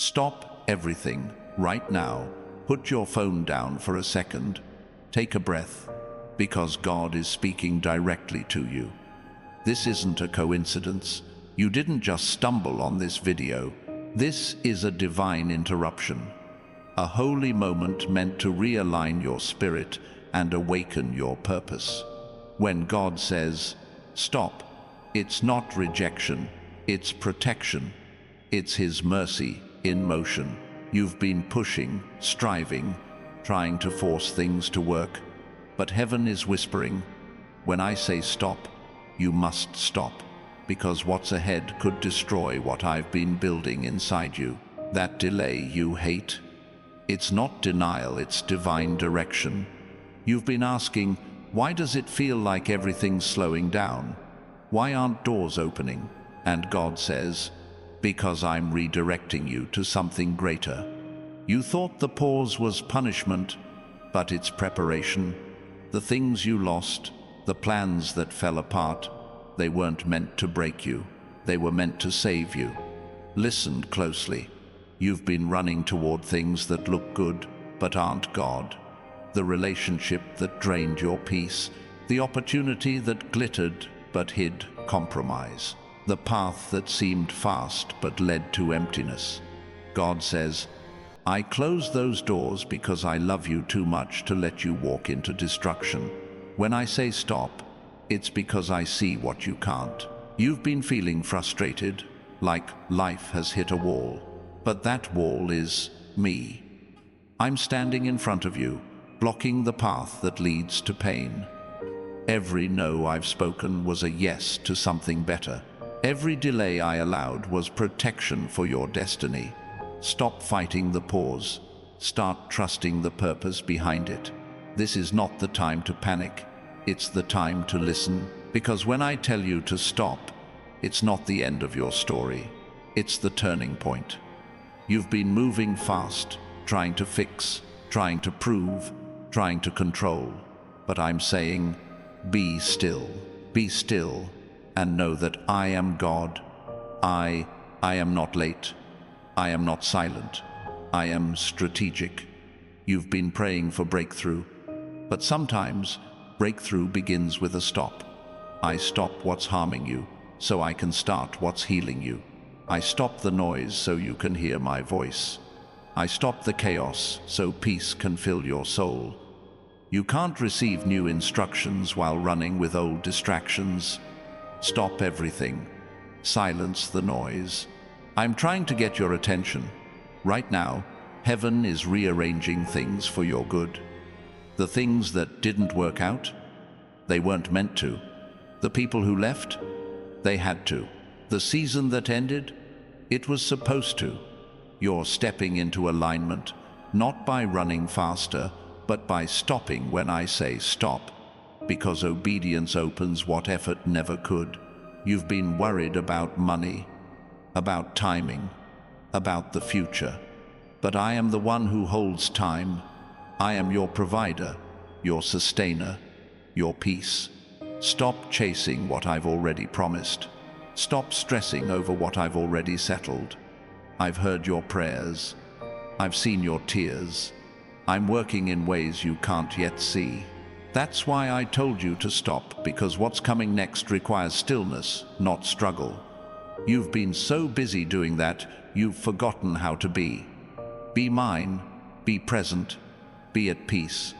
Stop everything right now. Put your phone down for a second. Take a breath, because God is speaking directly to you. This isn't a coincidence. You didn't just stumble on this video. This is a divine interruption, a holy moment meant to realign your spirit and awaken your purpose. When God says, stop, it's not rejection, it's protection. It's His mercy in motion. You've been pushing, striving, trying to force things to work, but heaven is whispering, when I say stop, you must stop, because what's ahead could destroy what I've been building inside you. That delay you hate, it's not denial, it's divine direction. You've been asking, why does it feel like everything's slowing down? Why aren't doors opening? And God says, because I'm redirecting you to something greater. You thought the pause was punishment, but it's preparation. The things you lost, the plans that fell apart, they weren't meant to break you. They were meant to save you. Listen closely. You've been running toward things that look good, but aren't God. The relationship that drained your peace, the opportunity that glittered but hid compromise, the path that seemed fast but led to emptiness. God says, I close those doors because I love you too much to let you walk into destruction. When I say stop, it's because I see what you can't. You've been feeling frustrated, like life has hit a wall. But that wall is me. I'm standing in front of you, blocking the path that leads to pain. Every no I've spoken was a yes to something better. Every delay I allowed was protection for your destiny. Stop fighting the pause. Start trusting the purpose behind it. This is not the time to panic. It's the time to listen, because when I tell you to stop, it's not the end of your story. It's the turning point. You've been moving fast, trying to fix, trying to prove, trying to control. But I'm saying, be still, and know that I am God. I am not late. I am not silent. I am strategic. You've been praying for breakthrough, but sometimes breakthrough begins with a stop. I stop what's harming you, so I can start what's healing you. I stop the noise so you can hear my voice. I stop the chaos so peace can fill your soul. You can't receive new instructions while running with old distractions. Stop everything. Silence the noise. I'm trying to get your attention. Right now, heaven is rearranging things for your good. The things that didn't work out, they weren't meant to. The people who left, they had to. The season that ended, it was supposed to. You're stepping into alignment, not by running faster, but by stopping when I say stop, because obedience opens what effort never could. You've been worried about money, about timing, about the future. But I am the one who holds time. I am your provider, your sustainer, your peace. Stop chasing what I've already promised. Stop stressing over what I've already settled. I've heard your prayers. I've seen your tears. I'm working in ways you can't yet see. That's why I told you to stop, because what's coming next requires stillness, not struggle. You've been so busy doing that, you've forgotten how to be. Be mine, be present, be at peace.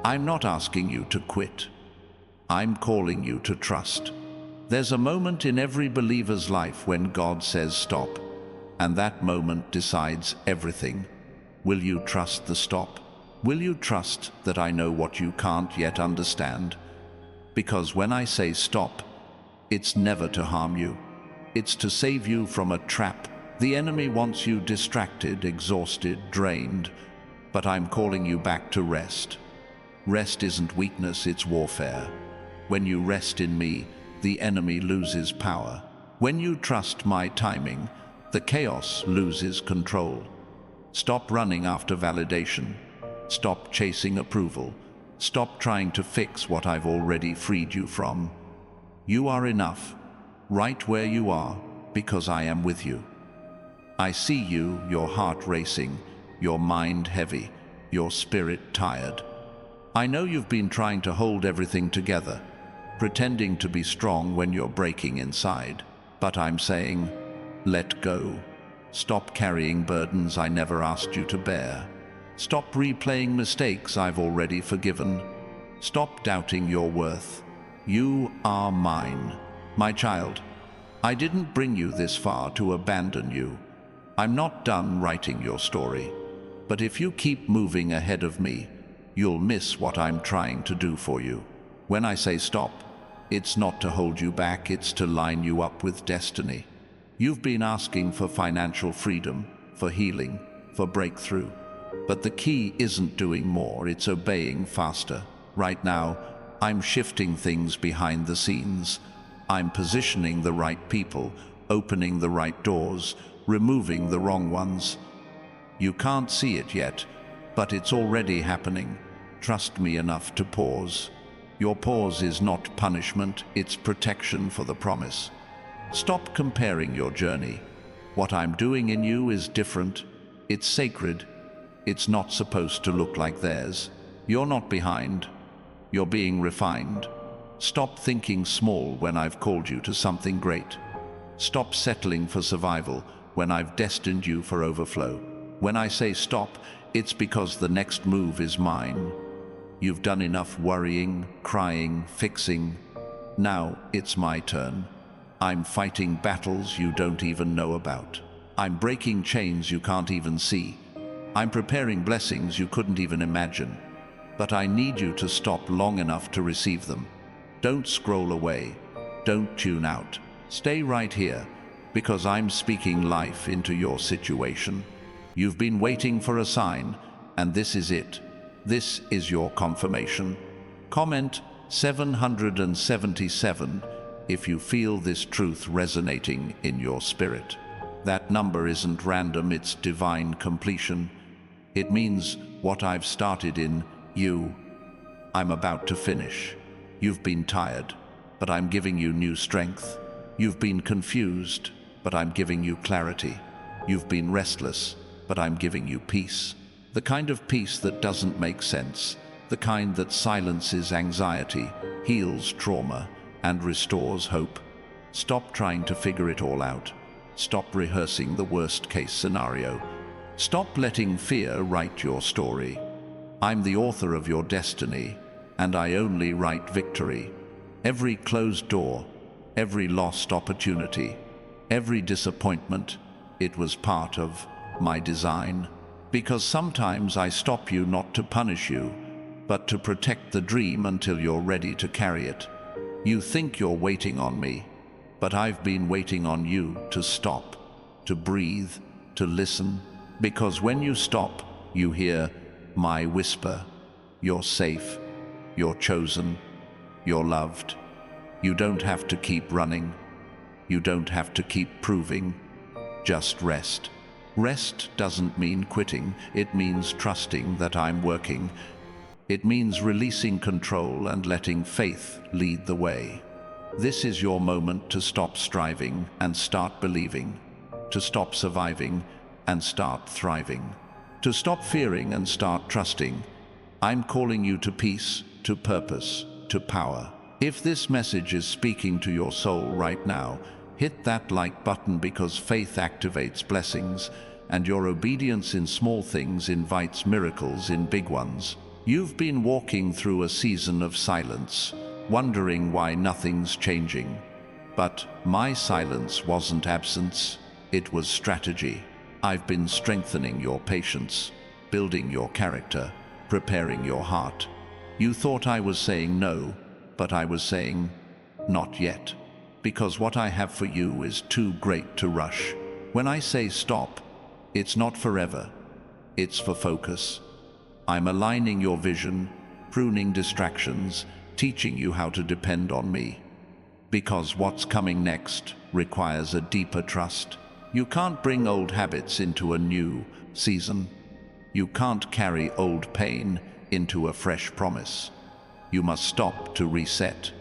I'm not asking you to quit. I'm calling you to trust. There's a moment in every believer's life when God says stop, and that moment decides everything. Will you trust the stop? Will you trust that I know what you can't yet understand? Because when I say stop, it's never to harm you. It's to save you from a trap. The enemy wants you distracted, exhausted, drained, but I'm calling you back to rest. Rest isn't weakness, it's warfare. When you rest in me, the enemy loses power. When you trust my timing, the chaos loses control. Stop running after validation. Stop chasing approval. Stop trying to fix what I've already freed you from. You are enough, right where you are, because I am with you. I see you, your heart racing, your mind heavy, your spirit tired. I know you've been trying to hold everything together, pretending to be strong when you're breaking inside. But I'm saying, let go. Stop carrying burdens I never asked you to bear. Stop replaying mistakes I've already forgiven. Stop doubting your worth. You are mine. My child, I didn't bring you this far to abandon you. I'm not done writing your story. But if you keep moving ahead of me, you'll miss what I'm trying to do for you. When I say stop, it's not to hold you back, it's to line you up with destiny. You've been asking for financial freedom, for healing, for breakthrough. But the key isn't doing more, it's obeying faster. Right now, I'm shifting things behind the scenes. I'm positioning the right people, opening the right doors, removing the wrong ones. You can't see it yet, but it's already happening. Trust me enough to pause. Your pause is not punishment, it's protection for the promise. Stop comparing your journey. What I'm doing in you is different. It's sacred. It's not supposed to look like theirs. You're not behind. You're being refined. Stop thinking small when I've called you to something great. Stop settling for survival when I've destined you for overflow. When I say stop, it's because the next move is mine. You've done enough worrying, crying, fixing. Now it's my turn. I'm fighting battles you don't even know about. I'm breaking chains you can't even see. I'm preparing blessings you couldn't even imagine. But I need you to stop long enough to receive them. Don't scroll away. Don't tune out. Stay right here, because I'm speaking life into your situation. You've been waiting for a sign, and this is it. This is your confirmation. Comment 777 if you feel this truth resonating in your spirit. That number isn't random, it's divine completion. It means what I've started in you, I'm about to finish. You've been tired, but I'm giving you new strength. You've been confused, but I'm giving you clarity. You've been restless, but I'm giving you peace. The kind of peace that doesn't make sense, the kind that silences anxiety, heals trauma, and restores hope. Stop trying to figure it all out. Stop rehearsing the worst-case scenario. Stop letting fear write your story. I'm the author of your destiny, and I only write victory. Every closed door, every lost opportunity, every disappointment, it was part of my design. Because sometimes I stop you not to punish you, but to protect the dream until you're ready to carry it. You think you're waiting on me, but I've been waiting on you to stop, to breathe, to listen. Because when you stop, you hear my whisper. You're safe, you're chosen, you're loved. You don't have to keep running. You don't have to keep proving. Just rest. Rest doesn't mean quitting, it means trusting that I'm working. It means releasing control and letting faith lead the way. This is your moment to stop striving and start believing, to stop surviving and start thriving, to stop fearing and start trusting. I'm calling you to peace, to purpose, to power. If this message is speaking to your soul right now, hit that like button, because faith activates blessings, and your obedience in small things invites miracles in big ones. You've been walking through a season of silence, wondering why nothing's changing. But my silence wasn't absence, it was strategy. I've been strengthening your patience, building your character, preparing your heart. You thought I was saying no, but I was saying not yet. Because what I have for you is too great to rush. When I say stop, it's not forever, it's for focus. I'm aligning your vision, pruning distractions, teaching you how to depend on me. Because what's coming next requires a deeper trust. You can't bring old habits into a new season. You can't carry old pain into a fresh promise. You must stop to reset,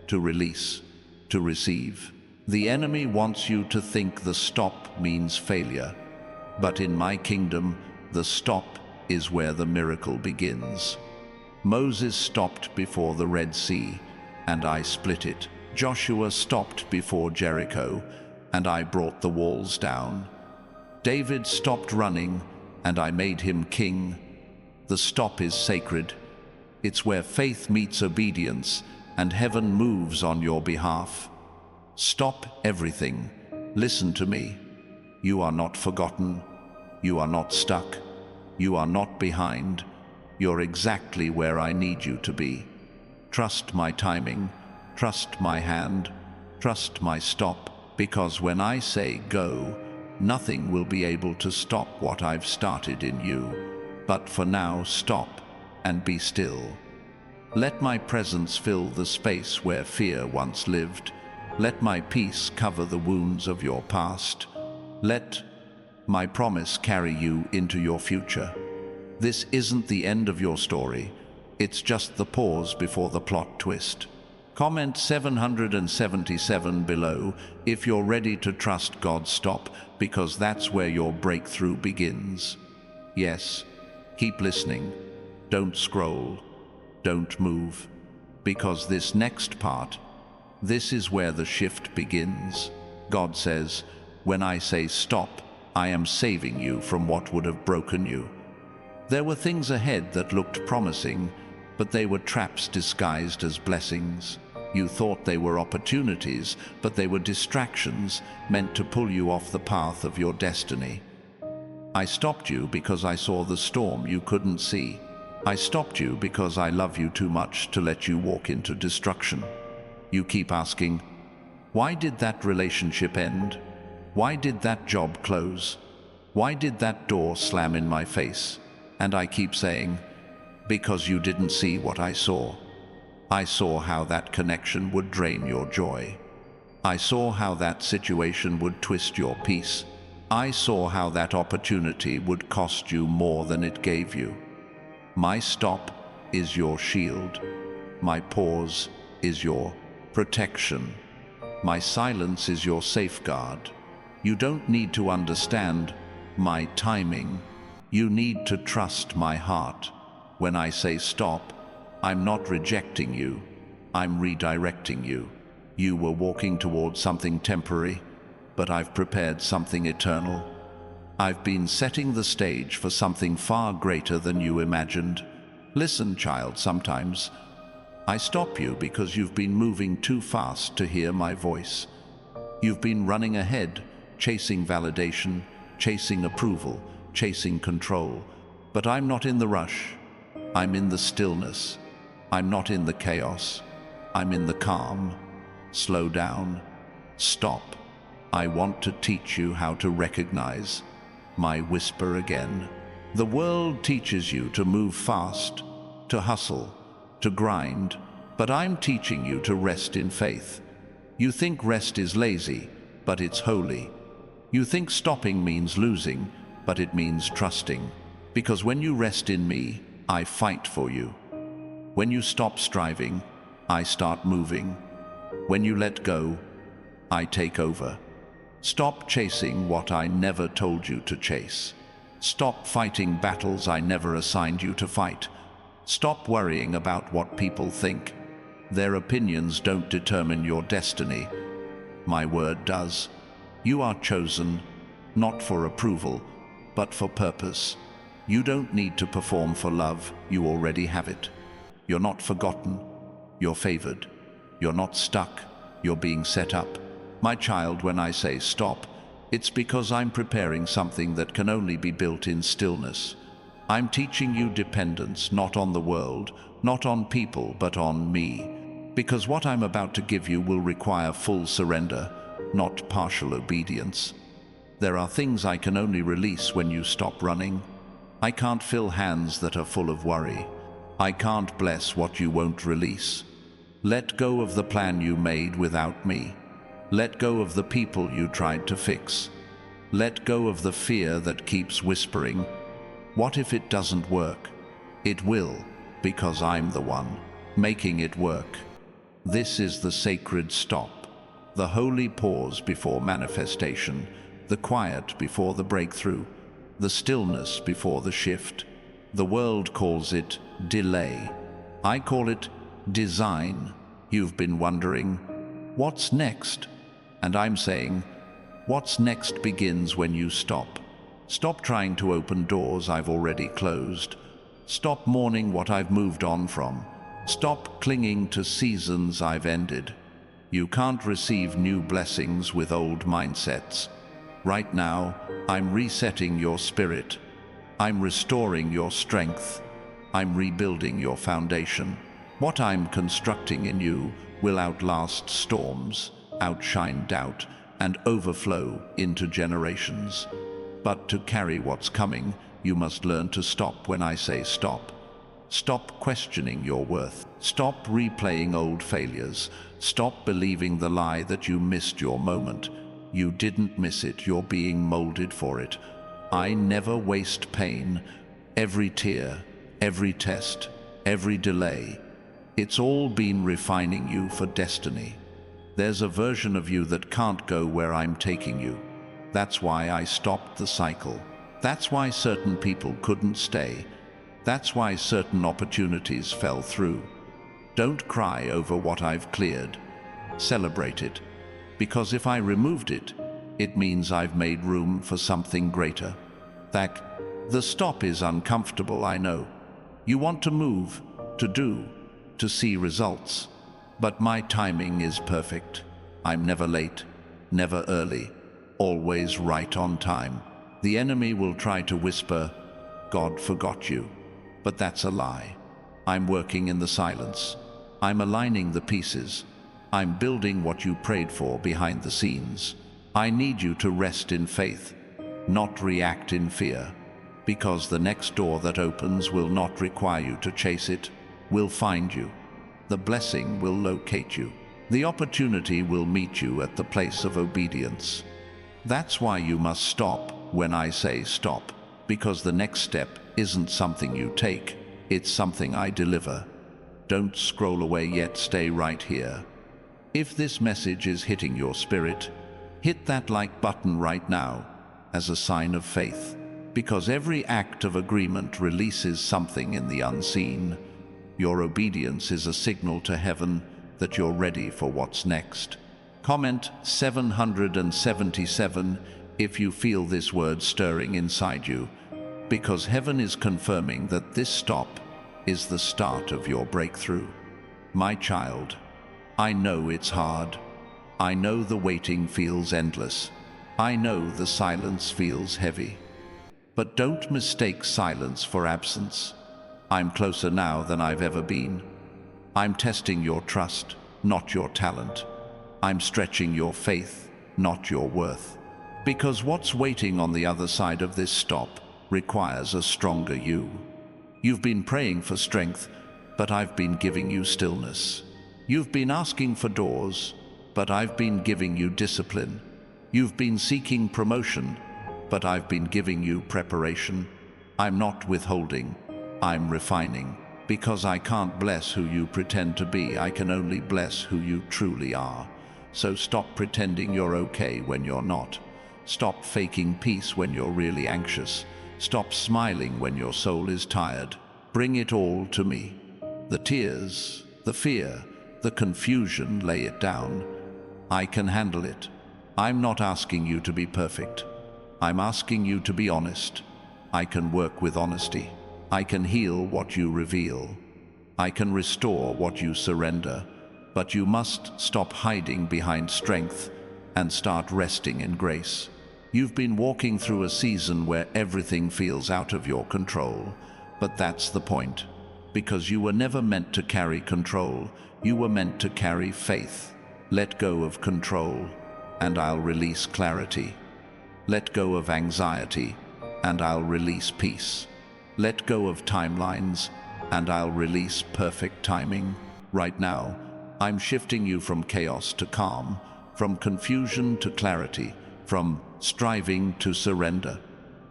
to release, to receive. The enemy wants you to think the stop means failure, But in my kingdom, the stop is where the miracle begins. Moses stopped before the Red Sea, and I split it. Joshua stopped before Jericho, and I brought the walls down. David stopped running, and I made him king. The stop is sacred. It's where faith meets obedience, and heaven moves on your behalf. Stop everything. Listen to me. You are not forgotten. You are not stuck. You are not behind. You're exactly where I need you to be. Trust my timing. Trust my hand. Trust my stop, because when I say go, nothing will be able to stop what I've started in you. But for now, stop and be still. Let my presence fill the space where fear once lived. Let my peace cover the wounds of your past. Let my promise carry you into your future. This isn't the end of your story. It's just the pause before the plot twist. Comment 777 below if you're ready to trust God's stop, because that's where your breakthrough begins. Yes, keep listening. Don't scroll. Don't move. Because this next part, this is where the shift begins. God says, when I say stop, I am saving you from what would have broken you. There were things ahead that looked promising, but they were traps disguised as blessings. You thought they were opportunities, but they were distractions meant to pull you off the path of your destiny. I stopped you because I saw the storm you couldn't see. I stopped you because I love you too much to let you walk into destruction. You keep asking, why did that relationship end? Why did that job close? Why did that door slam in my face? And I keep saying, because you didn't see what I saw. I saw how that connection would drain your joy. I saw how that situation would twist your peace. I saw how that opportunity would cost you more than it gave you. My stop is your shield. My pause is your protection. My silence is your safeguard. You don't need to understand my timing. You need to trust my heart. When I say stop, I'm not rejecting you. I'm redirecting you. You were walking towards something temporary, but I've prepared something eternal. I've been setting the stage for something far greater than you imagined. Listen, child, sometimes I stop you because you've been moving too fast to hear my voice. You've been running ahead, chasing validation, chasing approval, chasing control. But I'm not in the rush. I'm in the stillness. I'm not in the chaos. I'm in the calm. Slow down. Stop. I want to teach you how to recognize my whisper again. The world teaches you to move fast, to hustle, to grind, but I'm teaching you to rest in faith. You think rest is lazy, but it's holy. You think stopping means losing, but it means trusting. Because when you rest in me, I fight for you. When you stop striving, I start moving. When you let go, I take over. Stop chasing what I never told you to chase. Stop fighting battles I never assigned you to fight. Stop worrying about what people think. Their opinions don't determine your destiny. My word does. You are chosen, not for approval, but for purpose. You don't need to perform for love, you already have it. You're not forgotten, you're favored. You're not stuck, you're being set up. My child, when I say stop, it's because I'm preparing something that can only be built in stillness. I'm teaching you dependence, not on the world, not on people, but on me. Because what I'm about to give you will require full surrender, not partial obedience. There are things I can only release when you stop running. I can't fill hands that are full of worry. I can't bless what you won't release. Let go of the plan you made without me. Let go of the people you tried to fix. Let go of the fear that keeps whispering, what if it doesn't work? It will, because I'm the one making it work. This is the sacred stop, the holy pause before manifestation, the quiet before the breakthrough. the stillness before the shift. The world calls it delay. I call it design. You've been wondering, what's next? And I'm saying, what's next begins when you stop. Stop trying to open doors I've already closed. Stop mourning what I've moved on from. Stop clinging to seasons I've ended. You can't receive new blessings with old mindsets. Right now, I'm resetting your spirit. I'm restoring your strength. I'm rebuilding your foundation. What I'm constructing in you will outlast storms, outshine doubt, and overflow into generations. But to carry what's coming, you must learn to stop when I say stop. Stop questioning your worth. Stop replaying old failures. Stop believing the lie that you missed your moment. You didn't miss it, you're being molded for it. I never waste pain. Every tear, every test, every delay. It's all been refining you for destiny. There's a version of you that can't go where I'm taking you. That's why I stopped the cycle. That's why certain people couldn't stay. That's why certain opportunities fell through. Don't cry over what I've cleared. Celebrate it. Because if I removed it, it means I've made room for something greater. The stop is uncomfortable, I know. You want to move, to do, to see results. But my timing is perfect. I'm never late, never early, always right on time. The enemy will try to whisper, God forgot you. But that's a lie. I'm working in the silence. I'm aligning the pieces. I'm building what you prayed for behind the scenes. I need you to rest in faith, not react in fear, because the next door that opens will not require you to chase it, will find you. The blessing will locate you. The opportunity will meet you at the place of obedience. That's why you must stop when I say stop, because the next step isn't something you take, it's something I deliver. Don't scroll away yet, stay right here. If this message is hitting your spirit, hit that like button right now as a sign of faith, because every act of agreement releases something in the unseen. Your obedience is a signal to heaven that you're ready for what's next. Comment 777 if you feel this word stirring inside you, because heaven is confirming that this stop is the start of your breakthrough. My child, I know it's hard. I know the waiting feels endless. I know the silence feels heavy. But don't mistake silence for absence. I'm closer now than I've ever been. I'm testing your trust, not your talent. I'm stretching your faith, not your worth. Because what's waiting on the other side of this stop requires a stronger you. You've been praying for strength, but I've been giving you stillness. You've been asking for doors, but I've been giving you discipline. You've been seeking promotion, but I've been giving you preparation. I'm not withholding, I'm refining. Because I can't bless who you pretend to be, I can only bless who you truly are. So stop pretending you're okay when you're not. Stop faking peace when you're really anxious. Stop smiling when your soul is tired. Bring it all to me. The tears, the fear, the confusion, lay it down. I can handle it. I'm not asking you to be perfect. I'm asking you to be honest. I can work with honesty. I can heal what you reveal. I can restore what you surrender. But you must stop hiding behind strength and start resting in grace. You've been walking through a season where everything feels out of your control, but that's the point. Because you were never meant to carry control, you were meant to carry faith. Let go of control, and I'll release clarity. Let go of anxiety, and I'll release peace. Let go of timelines, and I'll release perfect timing. Right now, I'm shifting you from chaos to calm, from confusion to clarity, from striving to surrender.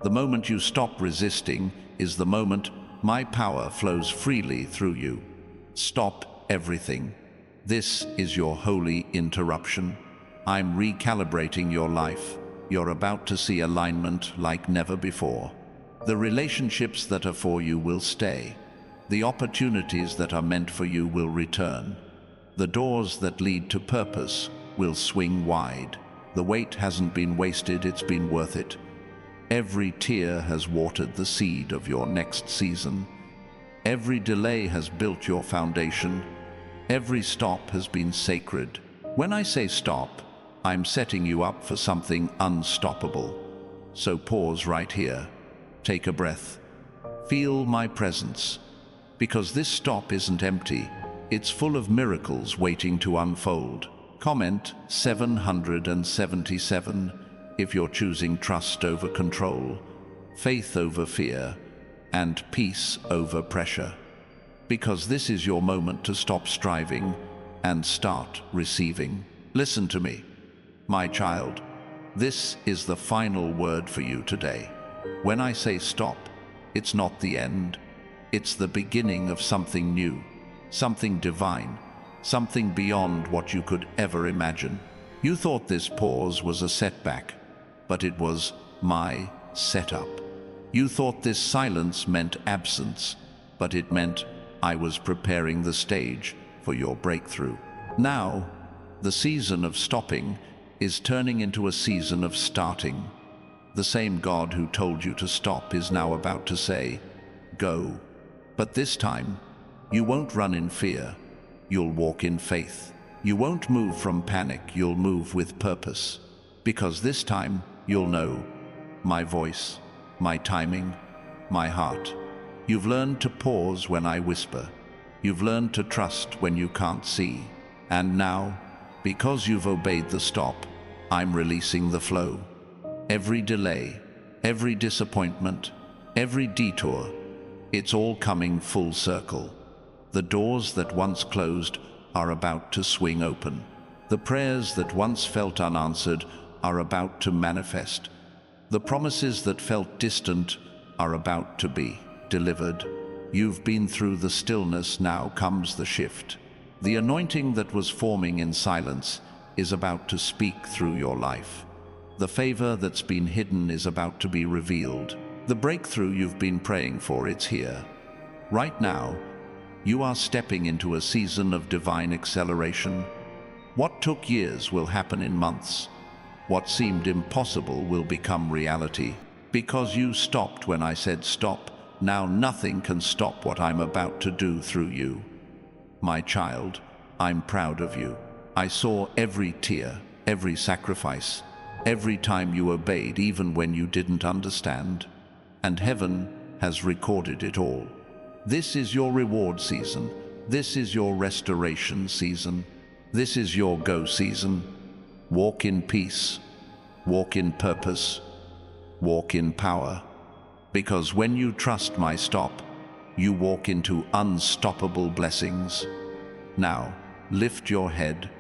The moment you stop resisting is the moment my power flows freely through you. Stop everything. This is your holy interruption. I'm recalibrating your life. You're about to see alignment like never before. The relationships that are for you will stay. The opportunities that are meant for you will return. The doors that lead to purpose will swing wide. The wait hasn't been wasted, it's been worth it. Every tear has watered the seed of your next season. Every delay has built your foundation. Every stop has been sacred. When I say stop, I'm setting you up for something unstoppable. So pause right here. Take a breath. Feel my presence. Because this stop isn't empty. It's full of miracles waiting to unfold. Comment 777 if you're choosing trust over control, faith over fear, and peace over pressure. Because this is your moment to stop striving and start receiving. Listen to me, my child. This is the final word for you today. When I say stop, it's not the end. It's the beginning of something new, something divine, something beyond what you could ever imagine. You thought this pause was a setback, but it was my setup. You thought this silence meant absence, but it meant I was preparing the stage for your breakthrough. Now, the season of stopping is turning into a season of starting. The same God who told you to stop is now about to say, go. But this time, you won't run in fear. You'll walk in faith. You won't move from panic, you'll move with purpose. Because this time, you'll know my voice, my timing, my heart. You've learned to pause when I whisper. You've learned to trust when you can't see. And now, because you've obeyed the stop, I'm releasing the flow. Every delay, every disappointment, every detour, it's all coming full circle. The doors that once closed are about to swing open. The prayers that once felt unanswered are about to manifest. The promises that felt distant are about to be delivered. You've been through the stillness, now comes the shift. The anointing that was forming in silence is about to speak through your life. The favor that's been hidden is about to be revealed. The breakthrough you've been praying for, it's here. Right now, you are stepping into a season of divine acceleration. What took years will happen in months. What seemed impossible will become reality. Because you stopped when I said stop, now nothing can stop what I'm about to do through you. My child, I'm proud of you. I saw every tear, every sacrifice, every time you obeyed even when you didn't understand. And heaven has recorded it all. This is your reward season. This is your restoration season. This is your go season. Walk in peace. Walk in purpose. Walk in power. Because when you trust my stop, you walk into unstoppable blessings. Now, lift your head.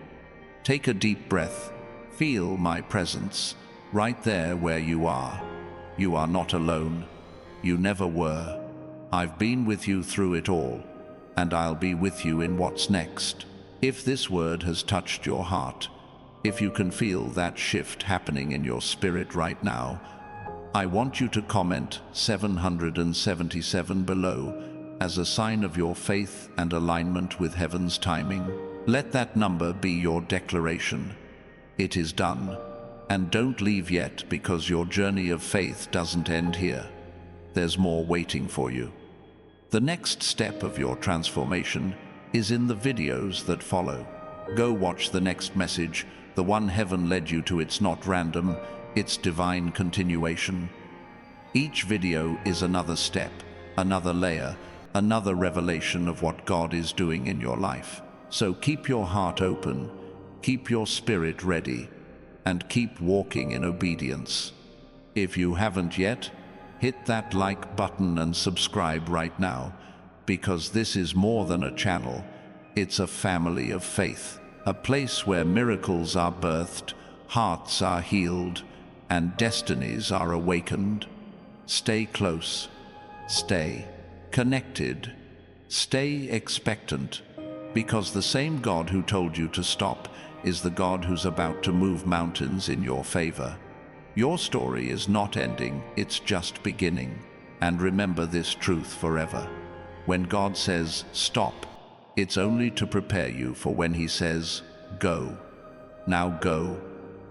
Take a deep breath. Feel my presence right there where you are. You are not alone. You never were. I've been with you through it all, and I'll be with you in what's next. If this word has touched your heart, if you can feel that shift happening in your spirit right now, I want you to comment 777 below as a sign of your faith and alignment with heaven's timing. Let that number be your declaration. It is done. And don't leave yet, because your journey of faith doesn't end here. There's more waiting for you. The next step of your transformation is in the videos that follow. Go watch the next message, the one heaven led you to. It's not random, it's divine continuation. Each video is another step, another layer, another revelation of what God is doing in your life. So keep your heart open, keep your spirit ready, and keep walking in obedience. If you haven't yet, hit that like button and subscribe right now, because this is more than a channel. It's a family of faith, a place where miracles are birthed, hearts are healed, and destinies are awakened. Stay close, stay connected, stay expectant, because the same God who told you to stop is the God who's about to move mountains in your favor. Your story is not ending, it's just beginning. And remember this truth forever. When God says, stop, it's only to prepare you for when He says, go. Now go,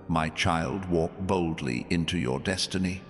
my child, walk boldly into your destiny.